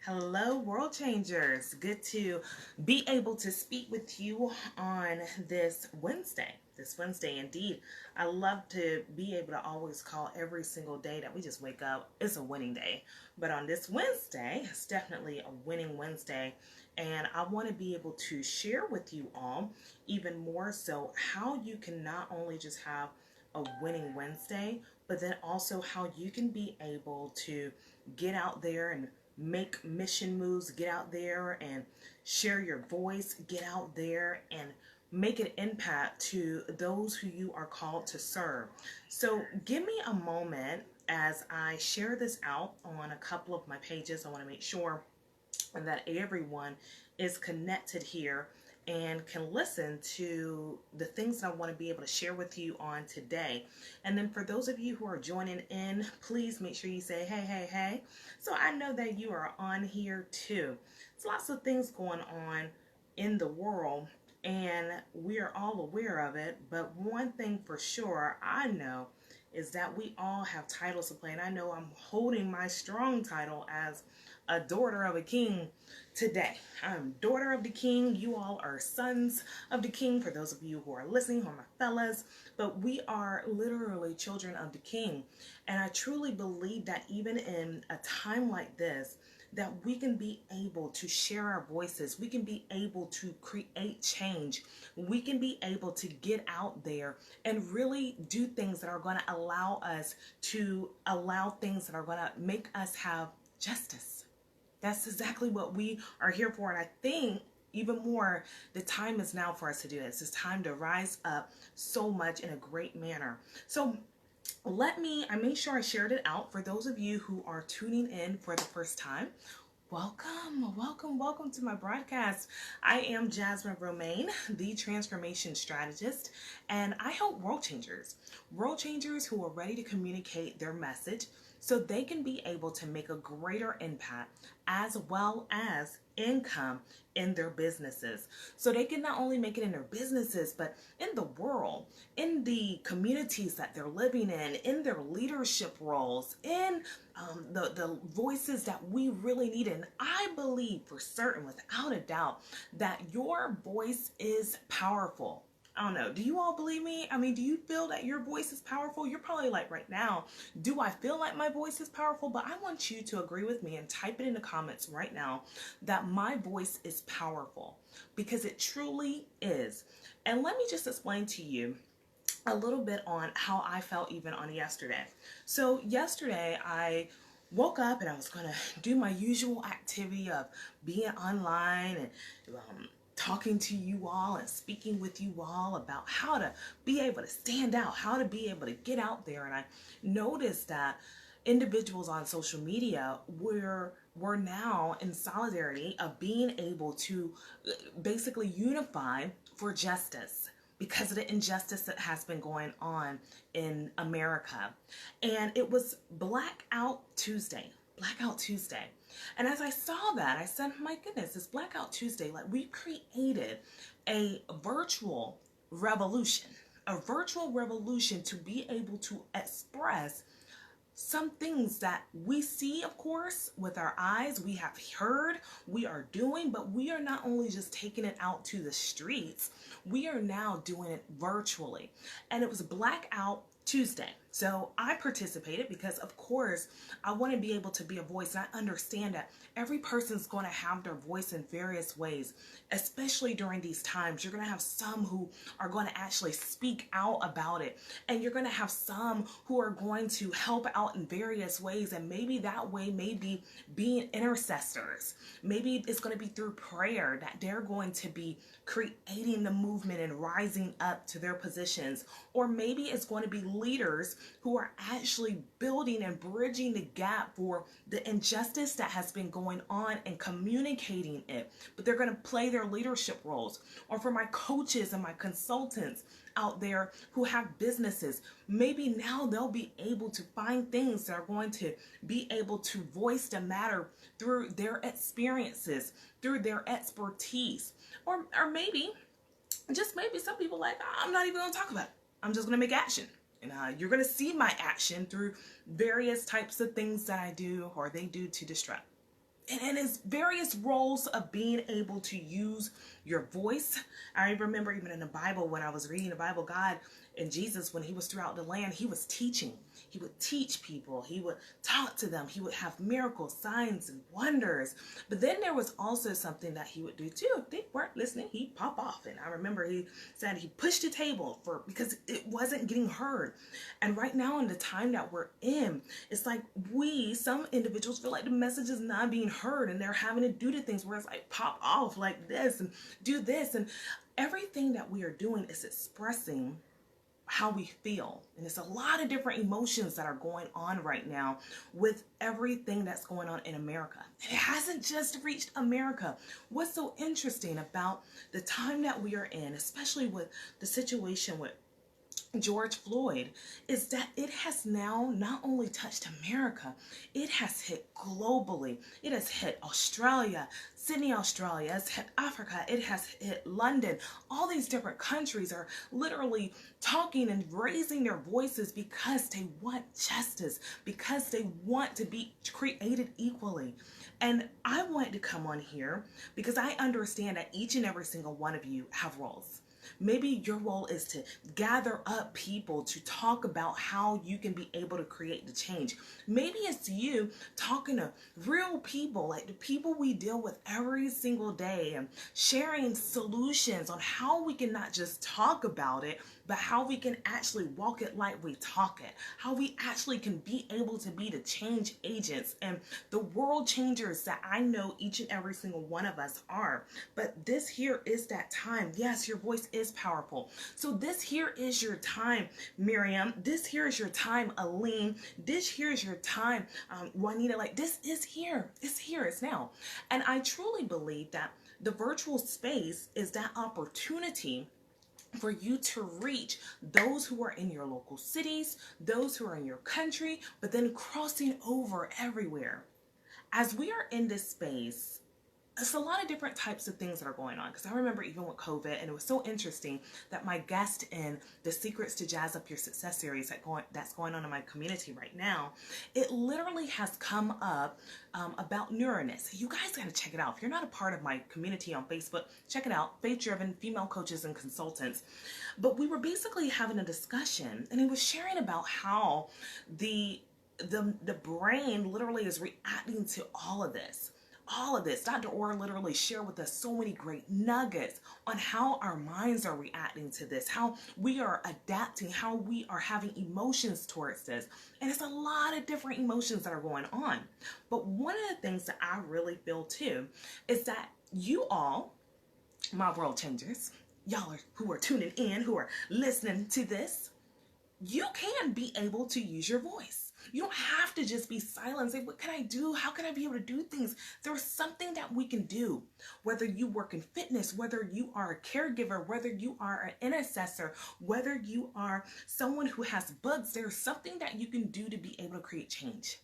Hello, world changers. Good to be able to speak with you on this Wednesday. This Wednesday, indeed. I love to be able to always call every single day that we just wake up. It's a winning day. But on this Wednesday, it's definitely a winning Wednesday. And I want to be able to share with you all even more so how you can not only just have a winning Wednesday, but then also how you can be able to get out there and make mission moves, get out there and share your voice, get out there and make an impact to those who you are called to serve. So give me a moment as I share this out on a couple of my pages. I want to make sure that everyone is connected here and can listen to the things that I want to be able to share with you on today. And then for those of you who are joining in, please make sure you say, hey, hey, hey. So I know that you are on here too. There's lots of things going on in the world and we are all aware of it. But one thing for sure I know is that we all have titles to play. And I know I'm holding my strong title as a daughter of a king today. I'm daughter of the king. You all are sons of the king. For those of you who are listening, who are my fellas, but we are literally children of the king. And I truly believe that even in a time like this, that we can be able to share our voices. We can be able to create change. We can be able to get out there and really do things that are going to allow us to allow things that are going to make us have justice. That's exactly what we are here for. And I think even more, the time is now for us to do this. It's time to rise up so much in a great manner. So I made sure I shared it out for those of you who are tuning in for the first time. Welcome to my broadcast. I am Jasmine Romaine, the transformation strategist, and I help world changers who are ready to communicate their message so they can be able to make a greater impact as well as income in their businesses. So they can not only make it in their businesses, but in the world, in the communities that they're living in their leadership roles, in the voices that we really need. And I believe for certain, without a doubt, that your voice is powerful. I don't know. Do you all believe me? I mean, do you feel that your voice is powerful? You're probably like right now, do I feel like my voice is powerful? But I want you to agree with me and type it in the comments right now that my voice is powerful, because it truly is. And let me just explain to you a little bit on how I felt even on yesterday. So yesterday I woke up and I was going to do my usual activity of being online and talking to you all and speaking with you all about how to be able to stand out, how to be able to get out there. And I noticed that individuals on social media were now in solidarity of being able to basically unify for justice because of the injustice that has been going on in America. And it was Blackout Tuesday. And as I saw that, I said, my goodness, it's Blackout Tuesday. Like, we created a virtual revolution to be able to express some things that we see, of course, with our eyes, we have heard, we are doing, but we are not only just taking it out to the streets, we are now doing it virtually. And it was Blackout Tuesday. So I participated because, of course, I want to be able to be a voice. And I understand that every person's going to have their voice in various ways, especially during these times. You're going to have some who are going to actually speak out about it. And you're going to have some who are going to help out in various ways. And maybe that way may be being intercessors. Maybe it's going to be through prayer that they're going to be creating the movement and rising up to their positions. Or maybe it's going to be leaders who are actually building and bridging the gap for the injustice that has been going on and communicating it. But they're going to play their leadership roles. Or for my coaches and my consultants out there who have businesses, maybe now they'll be able to find things that are going to be able to voice the matter through their experiences, through their expertise. Or maybe, just maybe some people like, I'm not even going to talk about it. I'm just going to make action. And you're going to see my action through various types of things that I do or they do to disrupt. and it's various roles of being able to use your voice. I remember even in the Bible, when I was reading the Bible, God and Jesus, when he was throughout the land, he was teaching. He would teach people. He would talk to them. He would have miracles, signs, and wonders. But then there was also something that he would do too. If they weren't listening, he'd pop off. And I remember he said he pushed the table because it wasn't getting heard. And right now in the time that we're in, it's like some individuals feel like the message is not being heard, and they're having to do the things where it's like pop off like this and do this. And everything that we are doing is expressing how we feel. And it's a lot of different emotions that are going on right now with everything that's going on in America. And it hasn't just reached America. What's so interesting about the time that we are in, especially with the situation with George Floyd, is that it has now not only touched America, it has hit globally. It has hit Australia, Sydney, Australia, it's hit Africa, it has hit London. All these different countries are literally talking and raising their voices because they want justice, because they want to be created equally. And I wanted to come on here because I understand that each and every single one of you have roles. Maybe your role is to gather up people to talk about how you can be able to create the change. Maybe it's you talking to real people, like the people we deal with every single day, and sharing solutions on how we can not just talk about it, but how we can actually walk it like we talk it, how we actually can be able to be the change agents and the world changers that I know each and every single one of us are. But this here is that time. Yes, your voice is powerful. So this here is your time, Miriam. This here is your time, Aline. This here is your time, Juanita. Like, this is here. It's here. It's now. And I truly believe that the virtual space is that opportunity for you to reach those who are in your local cities, those who are in your country, but then crossing over everywhere. As we are in this space, it's a lot of different types of things that are going on. Because I remember even with COVID, and it was so interesting that my guest in the Secrets to Jazz Up Your Success series that's going on in my community right now, it literally has come up about neuroness. You guys got to check it out. If you're not a part of my community on Facebook, check it out. Faith-driven female coaches and consultants. But we were basically having a discussion, and he was sharing about how the brain literally is reacting to all of this. Dr. Orr literally shared with us so many great nuggets on how our minds are reacting to this, how we are adapting, how we are having emotions towards this. And it's a lot of different emotions that are going on. But one of the things that I really feel too is that you all, my world changers, y'all who are tuning in, who are listening to this, you can be able to use your voice. You don't have to just be silent and say, what can I do? How can I be able to do things? There's something that we can do. Whether you work in fitness, whether you are a caregiver, whether you are an intercessor, whether you are someone who has bugs, there's something that you can do to be able to create change.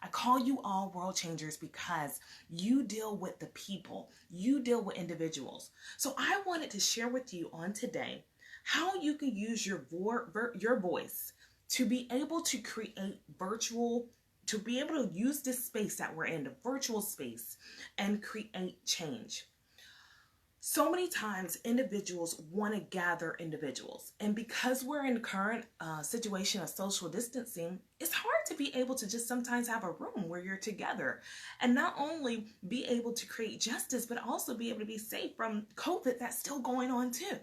I call you all world changers because you deal with the people. You deal with individuals. So I wanted to share with you on today how you can use your voice to be able to create to be able to use this space that we're in, the virtual space, and create change. So many times individuals want to gather individuals. And because we're in the current situation of social distancing, it's hard to be able to just sometimes have a room where you're together and not only be able to create justice, but also be able to be safe from COVID that's still going on too.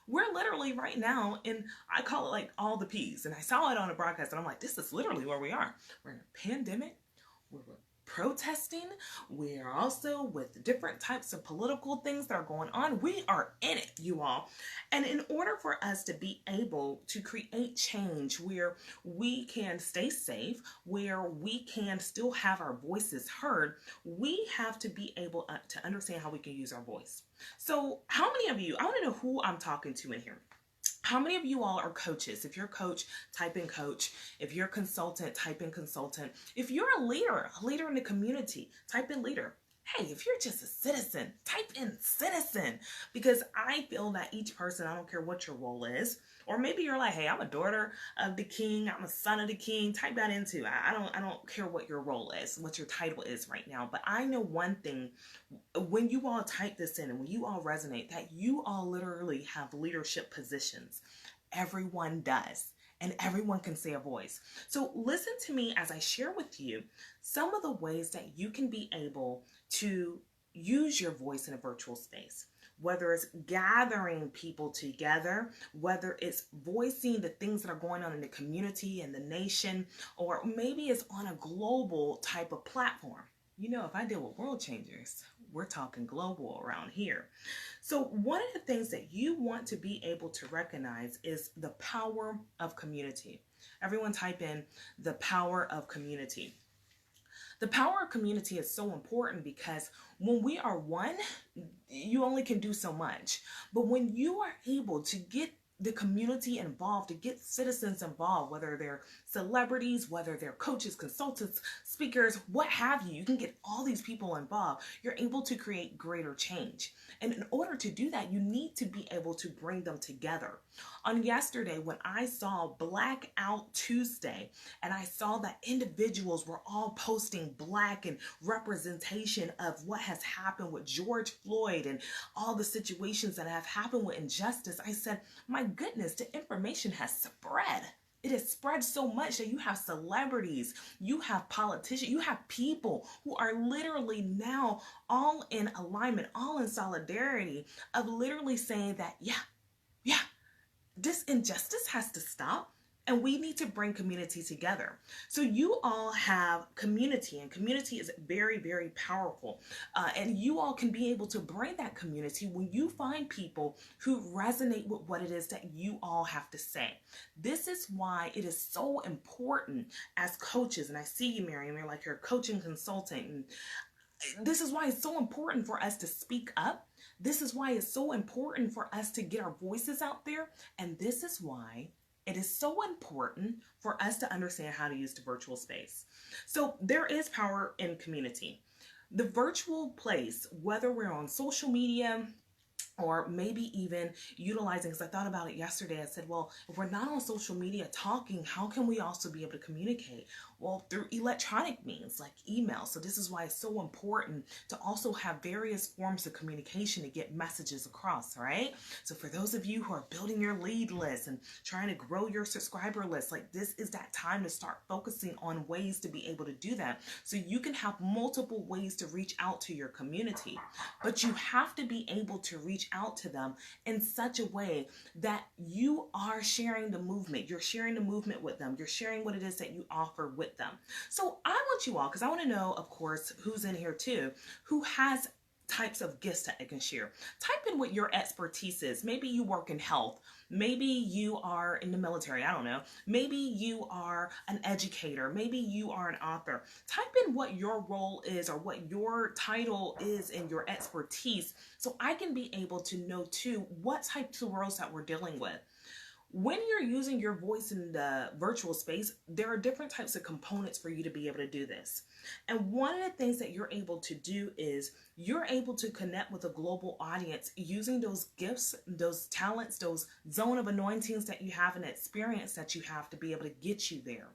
We're literally right now in, I call it like all the P's. And I saw it on a broadcast and I'm like, this is literally where we are. We're in a pandemic. We're protesting. We are also with different types of political things that are going on. We are in it, you all. And in order for us to be able to create change where we can stay safe, where we can still have our voices heard, we have to be able to understand how we can use our voice. So how many of you, I want to know who I'm talking to in here. How many of you all are coaches? If you're a coach, type in coach. If you're a consultant, type in consultant. If you're a leader in the community, type in leader. hey, if you're just a citizen, type in citizen, because I feel that each person, I don't care what your role is, or maybe you're like, hey, I'm a daughter of the king, I'm a son of the king, type that into. I don't care what your role is, what your title is right now, but I know one thing, when you all type this in and when you all resonate, that you all literally have leadership positions. Everyone does. And everyone can say a voice. So listen to me as I share with you some of the ways that you can be able to use your voice in a virtual space. Whether it's gathering people together, whether it's voicing the things that are going on in the community and the nation, or maybe it's on a global type of platform. You know, if I deal with world changers, we're talking global around here. So one of the things that you want to be able to recognize is the power of community. Everyone type in the power of community. The power of community is so important because when we are one, you only can do so much. But when you are able to get the community involved, to get citizens involved, whether they're celebrities, whether they're coaches, consultants, speakers, what have you, you can get all these people involved. You're able to create greater change. And in order to do that, you need to be able to bring them together. On yesterday, when I saw Blackout Tuesday, and I saw that individuals were all posting black and representation of what has happened with George Floyd and all the situations that have happened with injustice, I said, my goodness, the information has spread. It has spread so much that you have celebrities, you have politicians, you have people who are literally now all in alignment, all in solidarity of literally saying that, yeah, this injustice has to stop. And we need to bring community together. So you all have community, and community is very, very powerful. And you all can be able to bring that community when you find people who resonate with what it is that you all have to say. This is why it is so important as coaches, and I see you, Miriam, you're like you're a coaching consultant. And this is why it's so important for us to speak up. This is why it's so important for us to get our voices out there. And this is why it is so important for us to understand how to use the virtual space. So there is power in community. The virtual place, whether we're on social media, or maybe even utilizing, because I thought about it yesterday, I said, well, if we're not on social media talking, how can we also be able to communicate? Well, through electronic means like email. So this is why it's so important to also have various forms of communication to get messages across, right? So for those of you who are building your lead list and trying to grow your subscriber list, like this is that time to start focusing on ways to be able to do that. So you can have multiple ways to reach out to your community, but you have to be able to reach out to them in such a way that you are sharing the movement. You're sharing the movement with them. You're sharing what it is that you offer with them. So I want you all, because I want to know, of course, who's in here too, who has types of gifts that they can share. Type in what your expertise is. Maybe you work in health. Maybe you are in the military. I don't know. Maybe you are an educator. Maybe you are an author. Type in what your role is or what your title is in your expertise so I can be able to know too what types of roles that we're dealing with. When you're using your voice in the virtual space, there are different types of components for you to be able to do this. And one of the things that you're able to do is you're able to connect with a global audience using those gifts, those talents, those zone of anointings that you have and experience that you have to be able to get you there.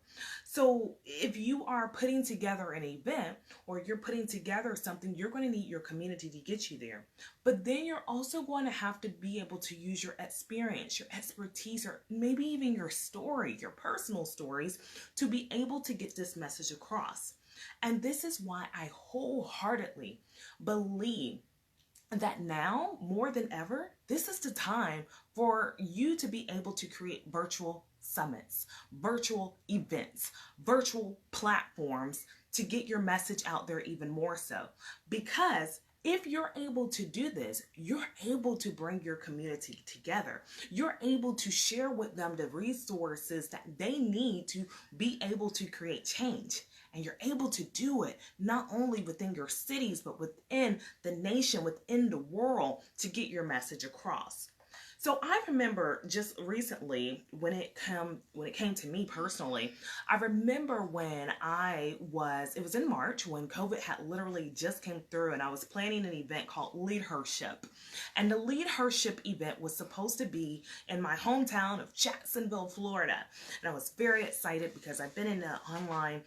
So if you are putting together an event or you're putting together something, you're going to need your community to get you there. But then you're also going to have to be able to use your experience, your expertise, or maybe even your story, your personal stories, to be able to get this message across. And this is why I wholeheartedly believe that now, more than ever, this is the time for you to be able to create virtual summits, virtual events, virtual platforms to get your message out there even more so. Because if you're able to do this, you're able to bring your community together. You're able to share with them the resources that they need to be able to create change. And you're able to do it not only within your cities, but within the nation, within the world to get your message across. So I remember just recently when it came to me personally, I remember when it was in March when COVID had literally just came through, and I was planning an event called Leadership. And the Leadership event was supposed to be in my hometown of Jacksonville, Florida. And I was very excited because I've been in the online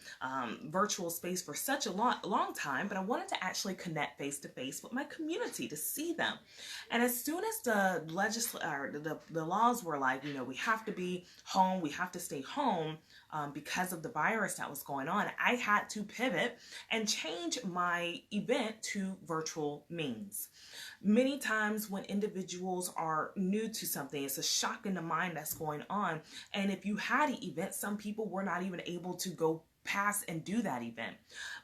virtual space for such a long time, but I wanted to actually connect face to face with my community to see them. And as soon as the laws were like, we have to be home, we have to stay home because of the virus that was going on, I had to pivot and change my event to virtual means. Many times when individuals are new to something, it's a shock in the mind that's going on. And if you had an event, some people were not even able to go pass and do that event.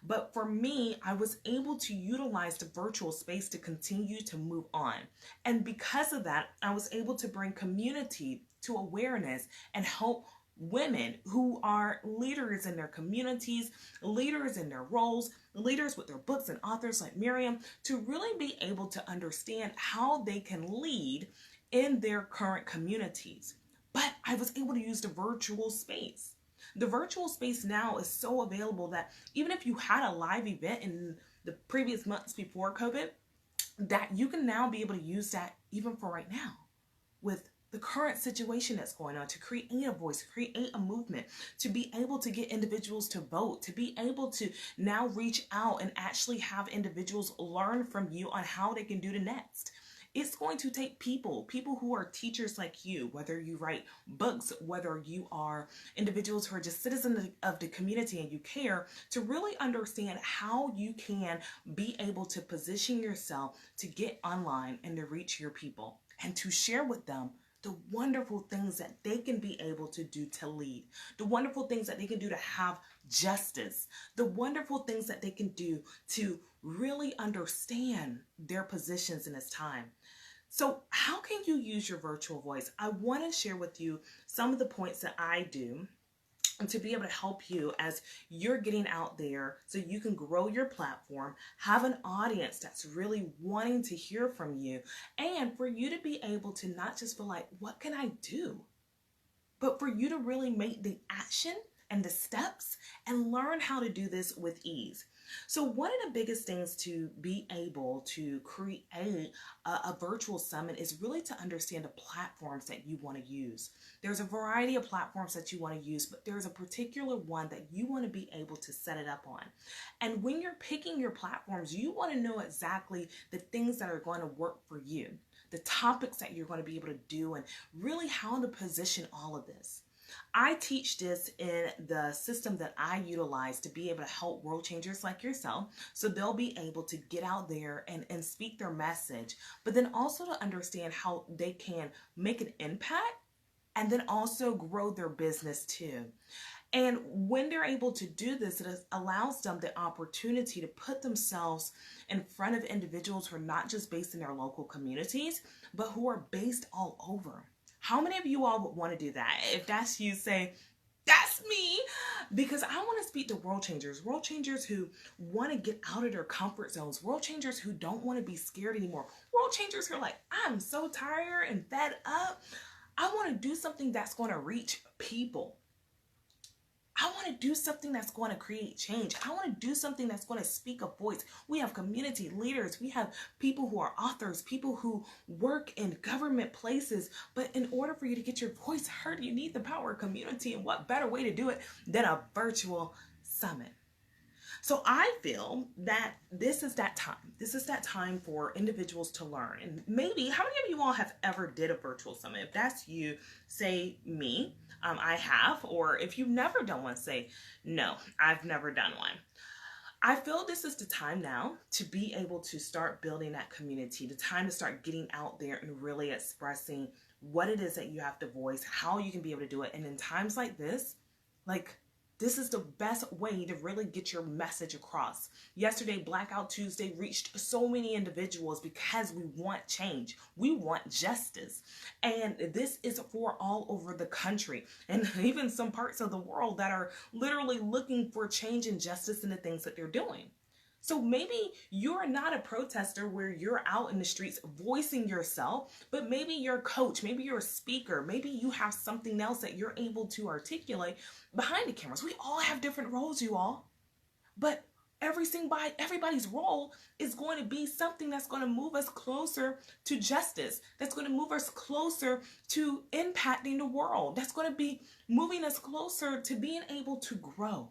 But for me, I was able to utilize the virtual space to continue to move on. And because of that, I was able to bring community to awareness and help women who are leaders in their communities, leaders in their roles, leaders with their books and authors like Miriam, to really be able to understand how they can lead in their current communities. But I was able to use the virtual space. The virtual space now is so available that even if you had a live event in the previous months before COVID, that you can now be able to use that even for right now with the current situation that's going on, to create a voice, create a movement, to be able to get individuals to vote, to be able to now reach out and actually have individuals learn from you on how they can do the next. It's going to take people who are teachers like you, whether you write books, whether you are individuals who are just citizens of the community and you care, to really understand how you can be able to position yourself to get online and to reach your people and to share with them the wonderful things that they can be able to do to lead, the wonderful things that they can do to have justice, the wonderful things that they can do to really understand their positions in this time. So how can you use your virtual voice? I want to share with you some of the points that I do and to be able to help you as you're getting out there so you can grow your platform, have an audience that's really wanting to hear from you, and for you to be able to not just feel like, what can I do? But for you to really make the action and the steps and learn how to do this with ease. So one of the biggest things to be able to create a virtual summit is really to understand the platforms that you want to use. There's a variety of platforms that you want to use, but there's a particular one that you want to be able to set it up on. And when you're picking your platforms, you want to know exactly the things that are going to work for you, the topics that you're going to be able to do, and really how to position all of this. I teach this in the system that I utilize to be able to help world changers like yourself, so they'll be able to get out there and speak their message, but then also to understand how they can make an impact and then also grow their business too. And when they're able to do this, it allows them the opportunity to put themselves in front of individuals who are not just based in their local communities, but who are based all over. How many of you all would want to do that? If that's you, say, that's me, because I want to speak to world changers who want to get out of their comfort zones, world changers who don't want to be scared anymore, world changers who are like, I'm so tired and fed up. I want to do something that's going to reach people. I want to do something that's going to create change. I want to do something that's going to speak a voice. We have community leaders. We have people who are authors, people who work in government places. But in order for you to get your voice heard, you need the power of community. And what better way to do it than a virtual summit? So I feel that this is that time. This is that time for individuals to learn. And maybe, how many of you all have ever did a virtual summit? If that's you, say me. I have. Or if you've never done one, say, no, I've never done one. I feel this is the time now to be able to start building that community, the time to start getting out there and really expressing what it is that you have to voice, how you can be able to do it. And in times like this is the best way to really get your message across. Yesterday, Blackout Tuesday reached so many individuals because we want change. We want justice. And this is for all over the country and even some parts of the world that are literally looking for change and justice in the things that they're doing. So maybe you're not a protester where you're out in the streets voicing yourself, but maybe you're a coach, maybe you're a speaker, maybe you have something else that you're able to articulate behind the cameras. We all have different roles, you all. But everybody's role is going to be something that's going to move us closer to justice, that's going to move us closer to impacting the world, that's going to be moving us closer to being able to grow.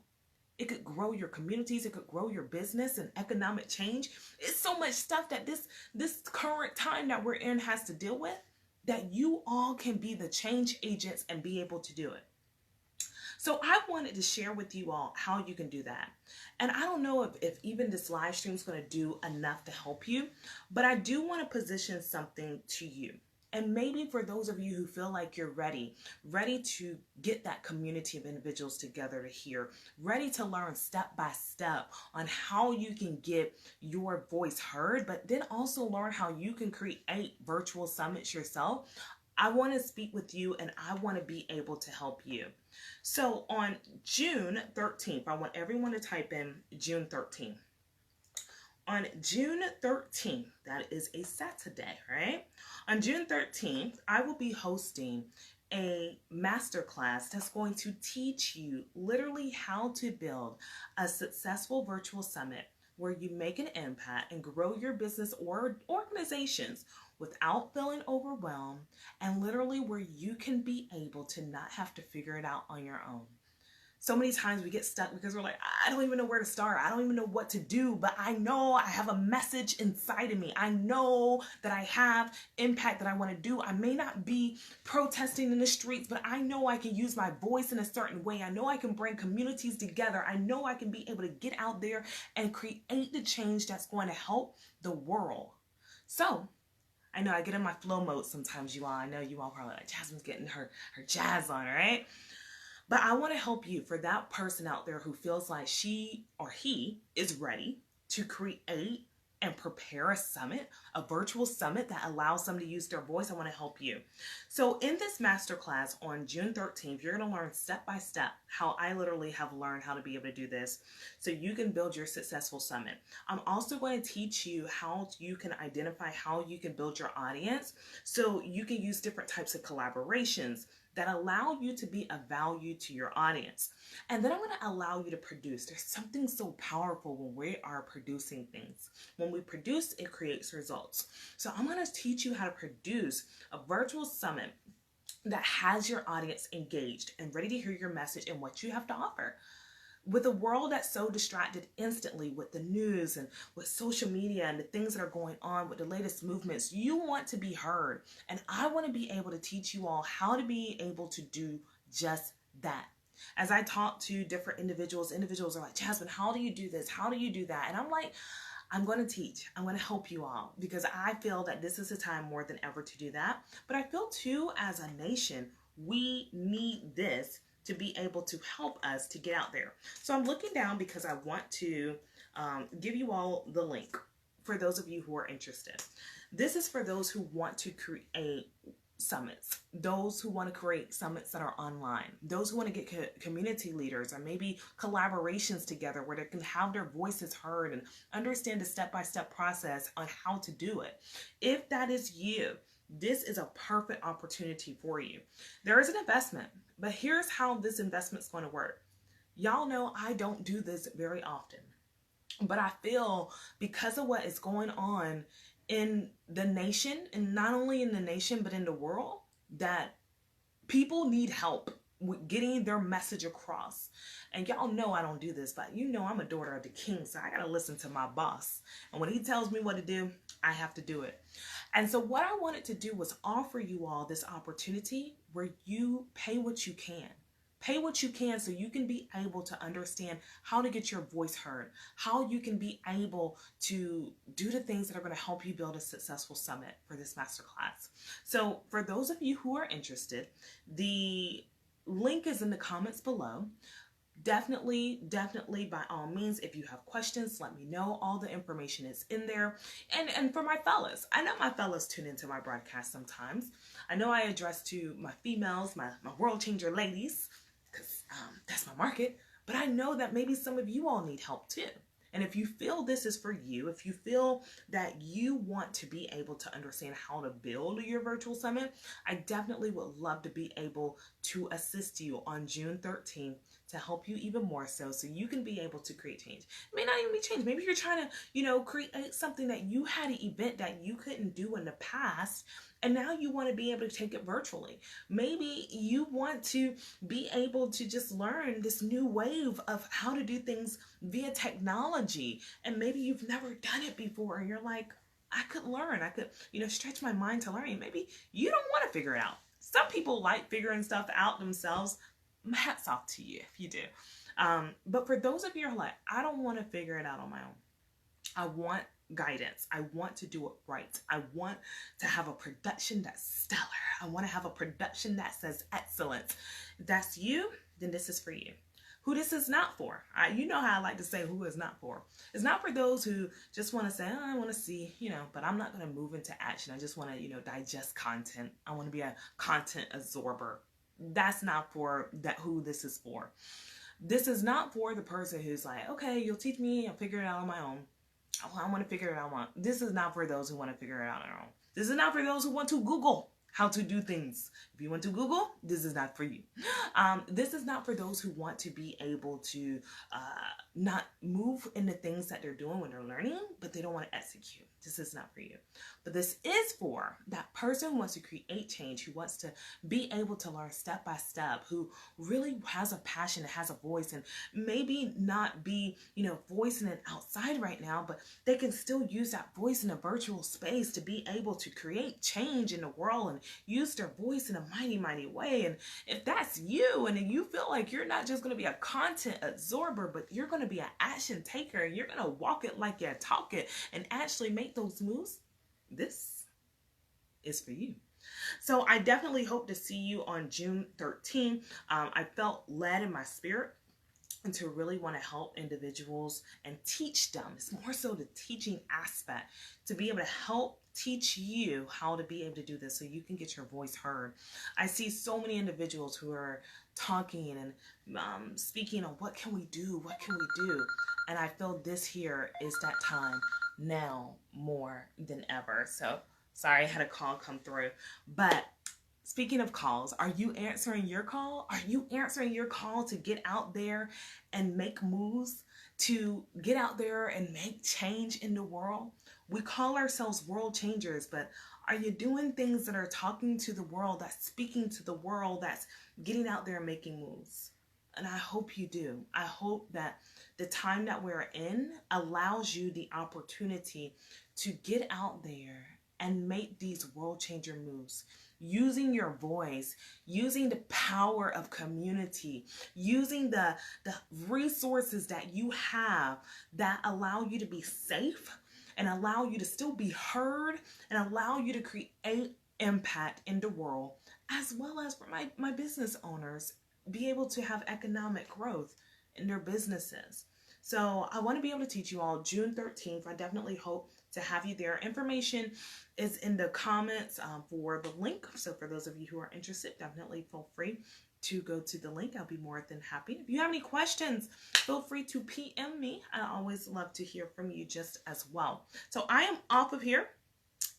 It could grow your communities, it could grow your business and economic change. It's so much stuff that this current time that we're in has to deal with, that you all can be the change agents and be able to do it. So I wanted to share with you all how you can do that. And I don't know if even this live stream is going to do enough to help you, but I do want to position something to you. And maybe for those of you who feel like you're ready to get that community of individuals together to hear, ready to learn step by step on how you can get your voice heard, but then also learn how you can create virtual summits yourself, I want to speak with you and I want to be able to help you. So on June 13th, I want everyone to type in June 13th. On June 13th, that is a Saturday, right? On June 13th, I will be hosting a masterclass that's going to teach you literally how to build a successful virtual summit where you make an impact and grow your business or organizations without feeling overwhelmed, and literally where you can be able to not have to figure it out on your own. So many times we get stuck because we're like, I don't even know where to start. I don't even know what to do, but I know I have a message inside of me. I know that I have impact that I want to do. I may not be protesting in the streets, but I know I can use my voice in a certain way. I know I can bring communities together. I know I can be able to get out there and create the change that's going to help the world. So I know I get in my flow mode sometimes, you all. I know you all probably like, Jasmine's getting her jazz on, right? But I want to help you, for that person out there who feels like she or he is ready to create and prepare a summit, a virtual summit that allows them to use their voice. I want to help you. So in this masterclass on June 13th, you're going to learn step by step how I literally have learned how to be able to do this so you can build your successful summit. I'm also going to teach you how you can identify how you can build your audience so you can use different types of collaborations that allow you to be of value to your audience. And then I'm going to allow you to produce. There's something so powerful when we are producing things. When we produce, it creates results. So I'm going to teach you how to produce a virtual summit that has your audience engaged and ready to hear your message and what you have to offer. With a world that's so distracted instantly with the news and with social media and the things that are going on with the latest movements, you want to be heard. And I want to be able to teach you all how to be able to do just that. As I talk to different individuals are like, Jasmine, how do you do this? How do you do that? And I'm like, I'm going to teach. I'm going to help you all because I feel that this is a time more than ever to do that. But I feel too, as a nation, we need this to be able to help us to get out there. So I'm looking down because I want to give you all the link for those of you who are interested. This is for those who want to create summits, those who want to create summits that are online, those who want to get community leaders or maybe collaborations together where they can have their voices heard and understand the step-by-step process on how to do it. If that is you, this is a perfect opportunity for you. There is an investment, but here's how this investment is going to work. Y'all know I don't do this very often, but I feel because of what is going on in the nation, and not only in the nation, but in the world, that people need help with getting their message across. And y'all know I don't do this, but you know I'm a daughter of the king, so I gotta listen to my boss. And when he tells me what to do, I have to do it. And so what I wanted to do was offer you all this opportunity where you pay what you can. Pay what you can so you can be able to understand how to get your voice heard, how you can be able to do the things that are going to help you build a successful summit for this masterclass. So for those of you who are interested, the link is in the comments below. Definitely, by all means, if you have questions, let me know. All the information is in there. And for my fellas, I know my fellas tune into my broadcast sometimes. I know I address to my females, my world changer ladies, because that's my market. But I know that maybe some of you all need help too. And if you feel this is for you, if you feel that you want to be able to understand how to build your virtual summit, I definitely would love to be able to assist you on June 13th to help you even more so you can be able to create change. It may not even be change. Maybe you're trying to, create something that you had an event that you couldn't do in the past, and now you want to be able to take it virtually. Maybe you want to be able to just learn this new wave of how to do things via technology, and maybe you've never done it before, and you're like, I could learn. I could, stretch my mind to learning. Maybe you don't want to figure it out. Some people like figuring stuff out themselves. Hats off to you if you do. But for those of you who are like, I don't want to figure it out on my own. I want guidance. I want to do it right. I want to have a production that's stellar. I want to have a production that says excellence. If that's you, then this is for you. Who this is not for. You know how I like to say who is not for. It's not for those who just want to say, oh, I want to see, but I'm not going to move into action. I just want to, digest content. I want to be a content absorber. That's not for who this is for. This is not for the person who's like, okay, you'll teach me, I'll figure it out on my own. Oh, I want to figure it out. This is not for those who want to figure it out on their own. This is not for those who want to Google how to do things. If you want to Google, this is not for you. This is not for those who want to be able to not move in the things that they're doing when they're learning, but they don't want to execute. This is not for you. But this is for that person who wants to create change, who wants to be able to learn step by step, who really has a passion and has a voice, and maybe not be, voicing it outside right now, but they can still use that voice in a virtual space to be able to create change in the world and use their voice in a mighty, mighty way. And if that's you, and you feel like you're not just going to be a content absorber, but you're going to be an action taker, and you're going to walk it like you talk it and actually make those moves, this is for you. So I definitely hope to see you on June 13th. I felt led in my spirit and to really want to help individuals and teach them. It's more so the teaching aspect, to be able to help teach you how to be able to do this so you can get your voice heard. I see so many individuals who are talking and speaking on what can we do, and I feel this here is that time now more than ever. So sorry, I had a call come through. But speaking of calls, are you answering your call? Are you answering your call to get out there and make moves, to get out there and make change in the world? We call ourselves world changers, but are you doing things that are talking to the world, that's speaking to the world, that's getting out there and making moves? And I hope you do. I hope that the time that we're in allows you the opportunity to get out there and make these world changer moves, using your voice, using the power of community, using the resources that you have that allow you to be safe and allow you to still be heard and allow you to create impact in the world, as well as for my business owners, be able to have economic growth in their businesses. So I want to be able to teach you all June 13th. I definitely hope to have you there. Information is in the comments for the link. So for those of you who are interested, definitely feel free to go to the link. I'll be more than happy. If you have any questions, feel free to PM me. I always love to hear from you just as well. So I am off of here.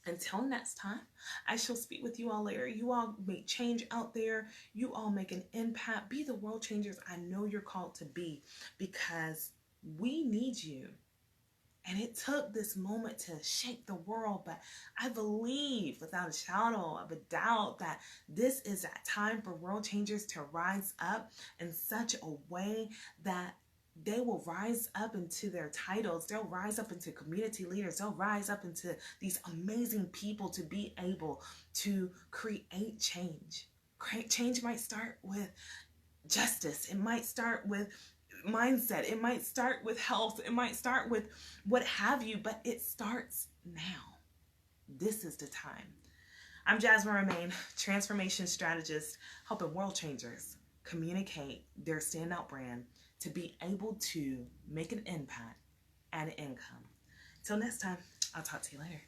Until next time, I shall speak with you all later. You all make change out there. You all make an impact. Be the world changers I know you're called to be, because we need you. And it took this moment to shake the world, but I believe without a shadow of a doubt that this is that time for world changers to rise up in such a way that they will rise up into their titles. They'll rise up into community leaders. They'll rise up into these amazing people to be able to create change. Change might start with justice. It might start with mindset. It might start with health. It might start with what have you, but it starts now. This is the time. I'm Jasmine Romaine, transformation strategist, helping world changers communicate their standout brand to be able to make an impact and an income. Till next time, I'll talk to you later.